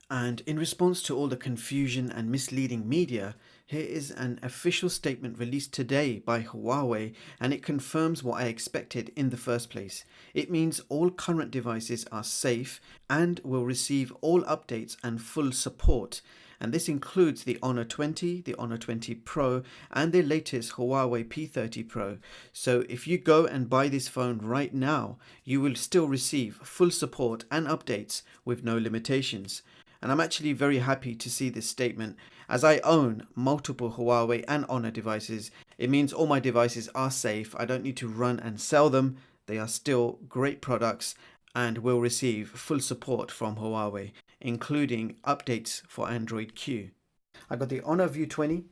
And in response to all the confusion and misleading media, here is an official statement released today by Huawei, and it confirms what I expected in the first place. It means all current devices are safe and will receive all updates and full support. And this includes the Honor 20, the Honor 20 Pro, and the latest Huawei P30 Pro. So if you go and buy this phone right now, you will still receive full support and updates with no limitations. And I'm actually very happy to see this statement. As I own multiple Huawei and Honor devices, it means all my devices are safe. I don't need to run and sell them. They are still great products and will receive full support from Huawei, including updates for Android Q. I got the Honor View 20,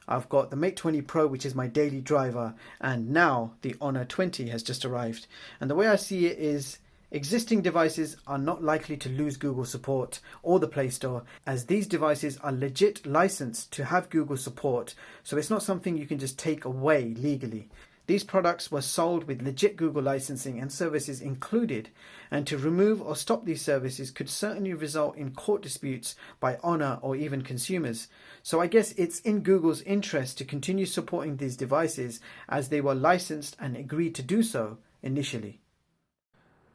I've got the Mate 20 Pro, which is my daily driver, and now the Honor 20 has just arrived. And the way I see it is, existing devices are not likely to lose Google support or the Play Store, as these devices are legit licensed to have Google support, so it's not something you can just take away legally. These products were sold with legit Google licensing and services included, and to remove or stop these services could certainly result in court disputes by Honor or even consumers. So I guess it's in Google's interest to continue supporting these devices as they were licensed and agreed to do so initially.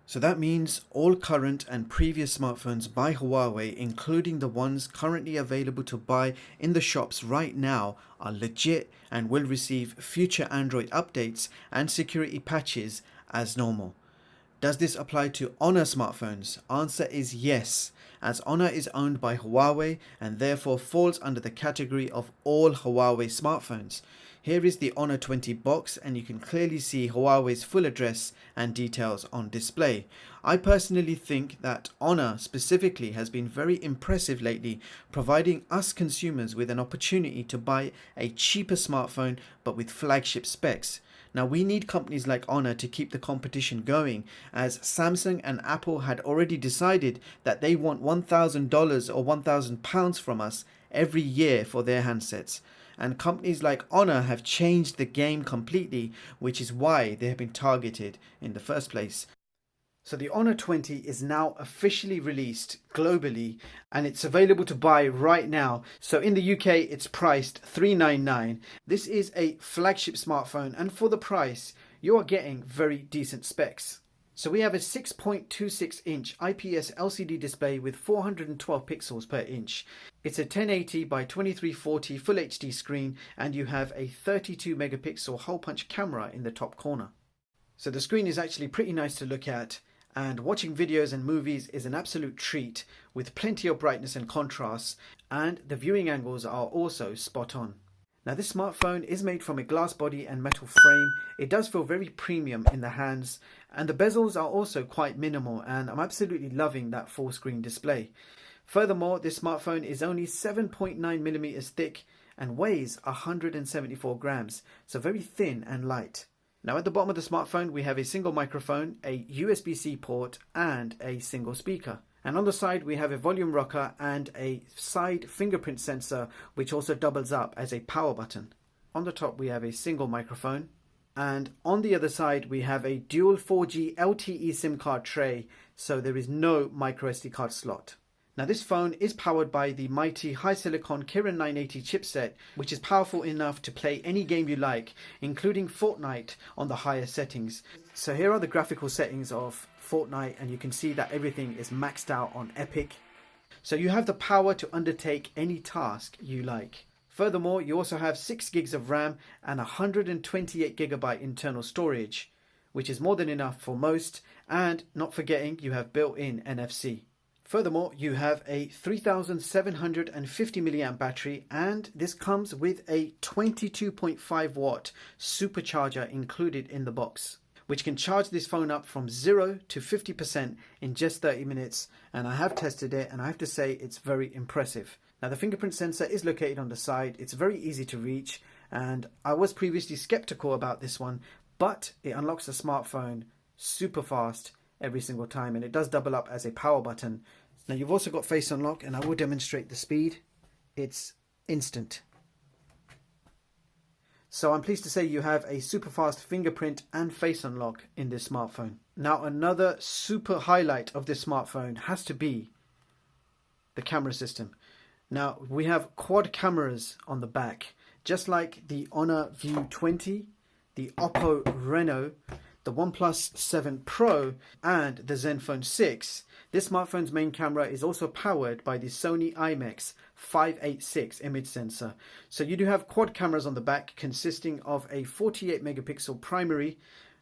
So that means all current and previous smartphones by Huawei, including the ones currently available to buy in the shops right now, are legit and will receive future Android updates and security patches as normal. Does this apply to Honor smartphones? Answer is yes, as Honor is owned by Huawei and therefore falls under the category of all Huawei smartphones. Here is the Honor 20 box, and you can clearly see Huawei's full address and details on display. I personally think that Honor specifically has been very impressive lately, providing us consumers with an opportunity to buy a cheaper smartphone but with flagship specs. Now, we need companies like Honor to keep the competition going, as Samsung and Apple had already decided that they want $1,000 or £1,000 from us every year for their handsets. And companies like Honor have changed the game completely, which is why they have been targeted in the first place. So the Honor 20 is now officially released globally, and it's available to buy right now. So in the UK it's priced $399. This is a flagship smartphone, and for the price you are getting very decent specs. So we have a 6.26-inch IPS LCD display with 412 pixels per inch. It's a 1080 by 2340 Full HD screen, and you have a 32 megapixel hole punch camera in the top corner. So the screen is actually pretty nice to look at, and watching videos and movies is an absolute treat with plenty of brightness and contrast, and the viewing angles are also spot on. Now this smartphone is made from a glass body and metal frame. It does feel very premium in the hands, and the bezels are also quite minimal, and I'm absolutely loving that full screen display. Furthermore, this smartphone is only 7.9mm thick and weighs 174 grams, so very thin and light. Now at the bottom of the smartphone we have a single microphone, a USB-C port and a single speaker. And on the side we have a volume rocker and a side fingerprint sensor, which also doubles up as a power button. On the top we have a single microphone, and on the other side we have a dual 4G LTE SIM card tray, so there is no microSD card slot. Now this phone is powered by the mighty Hisilicon Kirin 980 chipset, which is powerful enough to play any game you like, including Fortnite on the higher settings. So here are the graphical settings of Fortnite, and you can see that everything is maxed out on Epic. So you have the power to undertake any task you like. Furthermore, you also have 6 gigs of RAM and 128GB internal storage, which is more than enough for most, and not forgetting you have built-in NFC. Furthermore, you have a 3750 mAh battery, and this comes with a 22.5 watt supercharger included in the box, which can charge this phone up from 0 to 50% in just 30 minutes. And I have tested it, and I have to say it's very impressive. Now the fingerprint sensor is located on the side. It's very easy to reach, and I was previously skeptical about this one, but it unlocks the smartphone super fast every single time, and it does double up as a power button. Now you've also got face unlock, and I will demonstrate the speed. It's instant. So I'm pleased to say you have a super fast fingerprint and face unlock in this smartphone. Now another super highlight of this smartphone has to be the camera system. Now we have quad cameras on the back, just like the Honor View 20, the Oppo Reno, the OnePlus 7 Pro and the Zenfone 6. This smartphone's main camera is also powered by the Sony IMX 586 image sensor. So you do have quad cameras on the back consisting of a 48 megapixel primary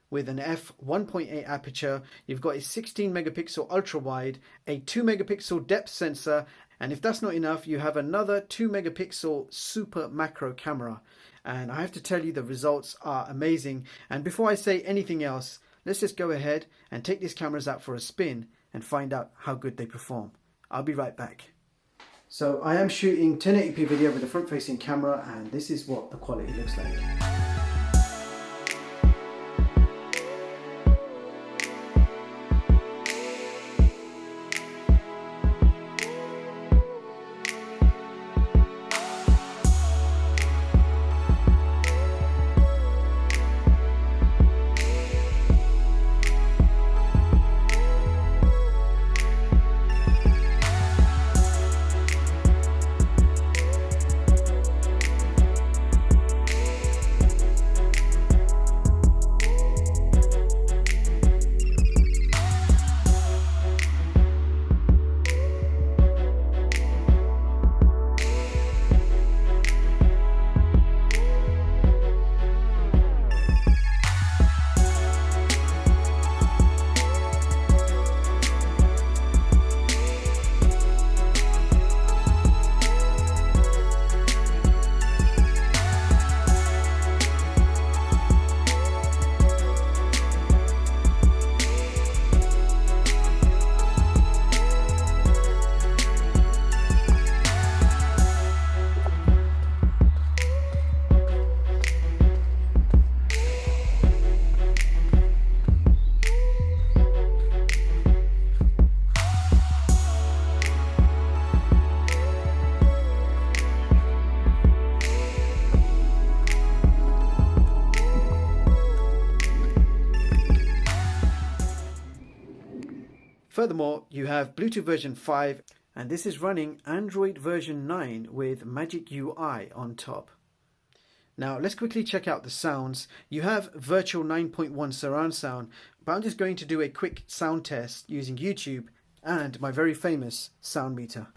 with an f1.8 aperture. You've got a 16 megapixel ultra wide, a 2 megapixel depth sensor, and if that's not enough, you have another 2 megapixel super macro camera. And I have to tell you, the results are amazing. And before I say anything else, let's just go ahead and take these cameras out for a spin and find out how good they perform. I'll be right back. So I am shooting 1080p video with a front facing camera, and this is what the quality looks like. Furthermore, you have Bluetooth version 5, and this is running Android version 9 with Magic UI on top. Now let's quickly check out the sounds. You have virtual 9.1 surround sound, but I'm just going to do a quick sound test using YouTube and my very famous sound meter.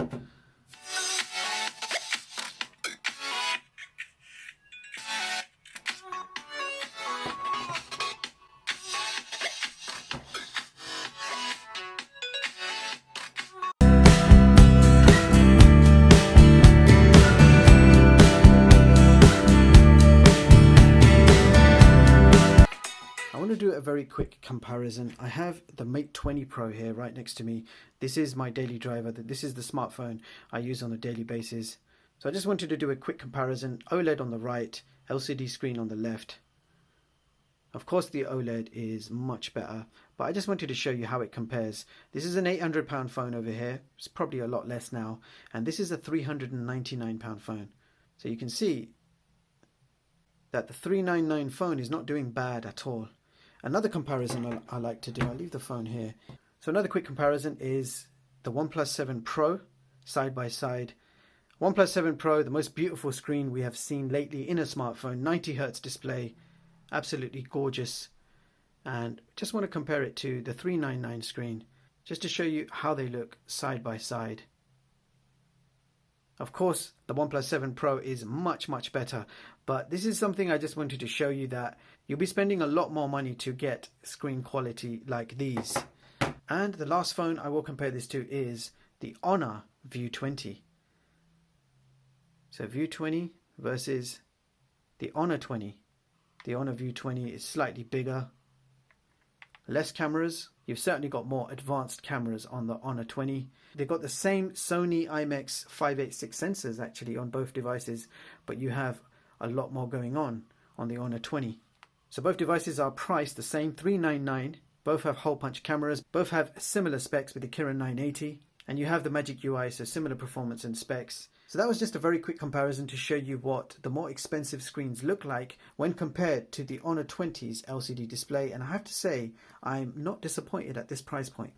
Do a very quick comparison. I have the Mate 20 Pro here right next to me. This is my daily driver. This is the smartphone I use on a daily basis. So I just wanted to do a quick comparison. OLED on the right, LCD screen on the left. Of course the OLED is much better, but I just wanted to show you how it compares. This is an £800 phone over here. It's probably a lot less now. And this is a £399 phone. So you can see that the $399 phone is not doing bad at all. Another comparison I like to do, I'll leave the phone here. So another quick comparison is the OnePlus 7 Pro side by side. OnePlus 7 Pro, the most beautiful screen we have seen lately in a smartphone, 90Hz display, absolutely gorgeous. And just want to compare it to the 399 screen, just to show you how they look side by side. Of course, the OnePlus 7 Pro is much better, but this is something I just wanted to show you, that you'll be spending a lot more money to get screen quality like these. And the last phone I will compare this to is the Honor View 20. So View 20 versus the Honor 20. The Honor View 20 is slightly bigger, less cameras. You've certainly got more advanced cameras on the Honor 20. They've got the same Sony IMX 586 sensors actually on both devices, but you have a lot more going on the Honor 20. So both devices are priced the same, $399. Both have hole punch cameras, both have similar specs with the Kirin 980, and you have the Magic UI, so similar performance and specs. So that was just a very quick comparison to show you what the more expensive screens look like when compared to the Honor 20's LCD display, and I have to say I'm not disappointed at this price point.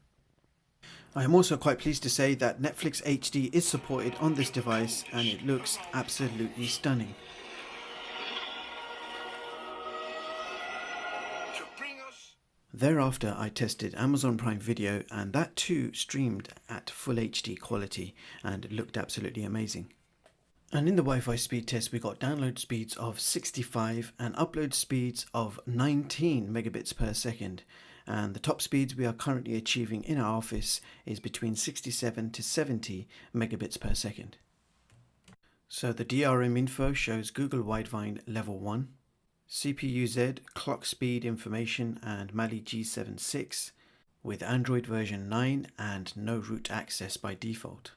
I am also quite pleased to say that Netflix HD is supported on this device and it looks absolutely stunning. Thereafter I tested Amazon Prime Video and that too streamed at full HD quality and it looked absolutely amazing. And in the Wi-Fi speed test we got download speeds of 65 and upload speeds of 19 megabits per second. And the top speeds we are currently achieving in our office is between 67 to 70 megabits per second. So the DRM info shows Google Widevine level 1, CPU-Z clock speed information and Mali G76 with Android version 9 and no root access by default.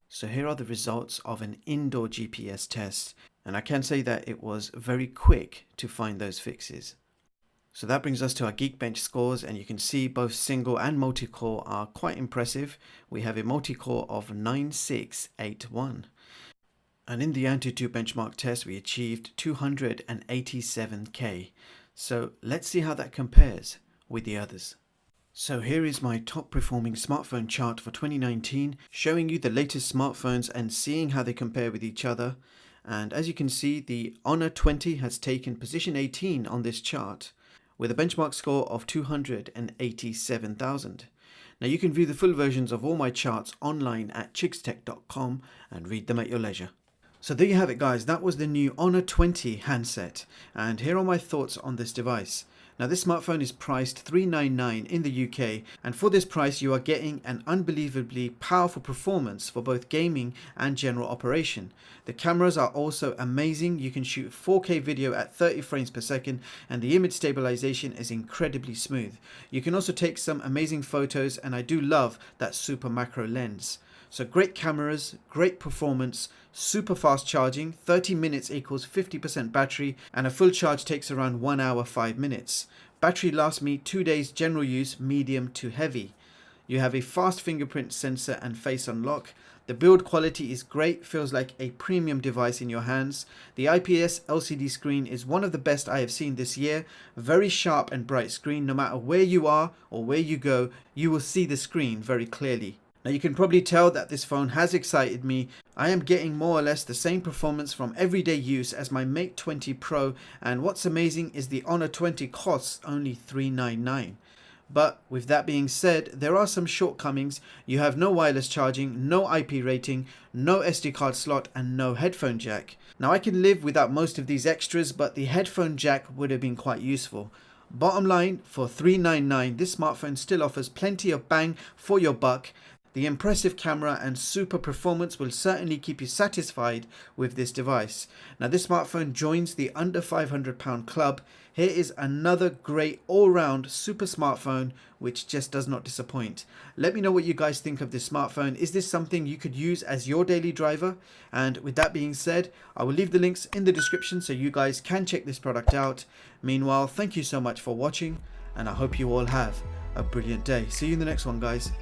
So here are the results of an indoor GPS test, and I can say that it was very quick to find those fixes. So that brings us to our Geekbench scores, and you can see both single and multi-core are quite impressive. We have a multi-core of 9681. And in the Antutu benchmark test we achieved 287K. So let's see how that compares with the others. So here is my top performing smartphone chart for 2019, showing you the latest smartphones and seeing how they compare with each other. And as you can see, the Honor 20 has taken position 18 on this chart with a benchmark score of 287,000. Now you can view the full versions of all my charts online at chigstech.com and read them at your leisure. So there you have it guys, that was the new Honor 20 handset, and here are my thoughts on this device. Now this smartphone is priced $399 in the UK, and for this price you are getting an unbelievably powerful performance for both gaming and general operation. The cameras are also amazing. You can shoot 4K video at 30 frames per second and the image stabilization is incredibly smooth. You can also take some amazing photos, and I do love that super macro lens. So great cameras, great performance, super fast charging, 30 minutes equals 50% battery, and a full charge takes around 1 hour 5 minutes. Battery lasts me 2 days general use, medium to heavy. You have a fast fingerprint sensor and face unlock. The build quality is great, feels like a premium device in your hands. The IPS LCD screen is one of the best I have seen this year. Very sharp and bright screen. No matter where you are or where you go, you will see the screen very clearly. Now you can probably tell that this phone has excited me. I am getting more or less the same performance from everyday use as my Mate 20 Pro, and what's amazing is the Honor 20 costs only $399. But with that being said, there are some shortcomings. You have no wireless charging, no IP rating, no SD card slot and no headphone jack. Now I can live without most of these extras, but the headphone jack would have been quite useful. Bottom line, for $399 this smartphone still offers plenty of bang for your buck. The impressive camera and super performance will certainly keep you satisfied with this device. Now this smartphone joins the under £500 club. Here is another great all-round super smartphone which just does not disappoint. Let me know what you guys think of this smartphone. Is this something you could use as your daily driver? And with that being said, I will leave the links in the description so you guys can check this product out. Meanwhile, thank you so much for watching and I hope you all have a brilliant day. See you in the next one guys.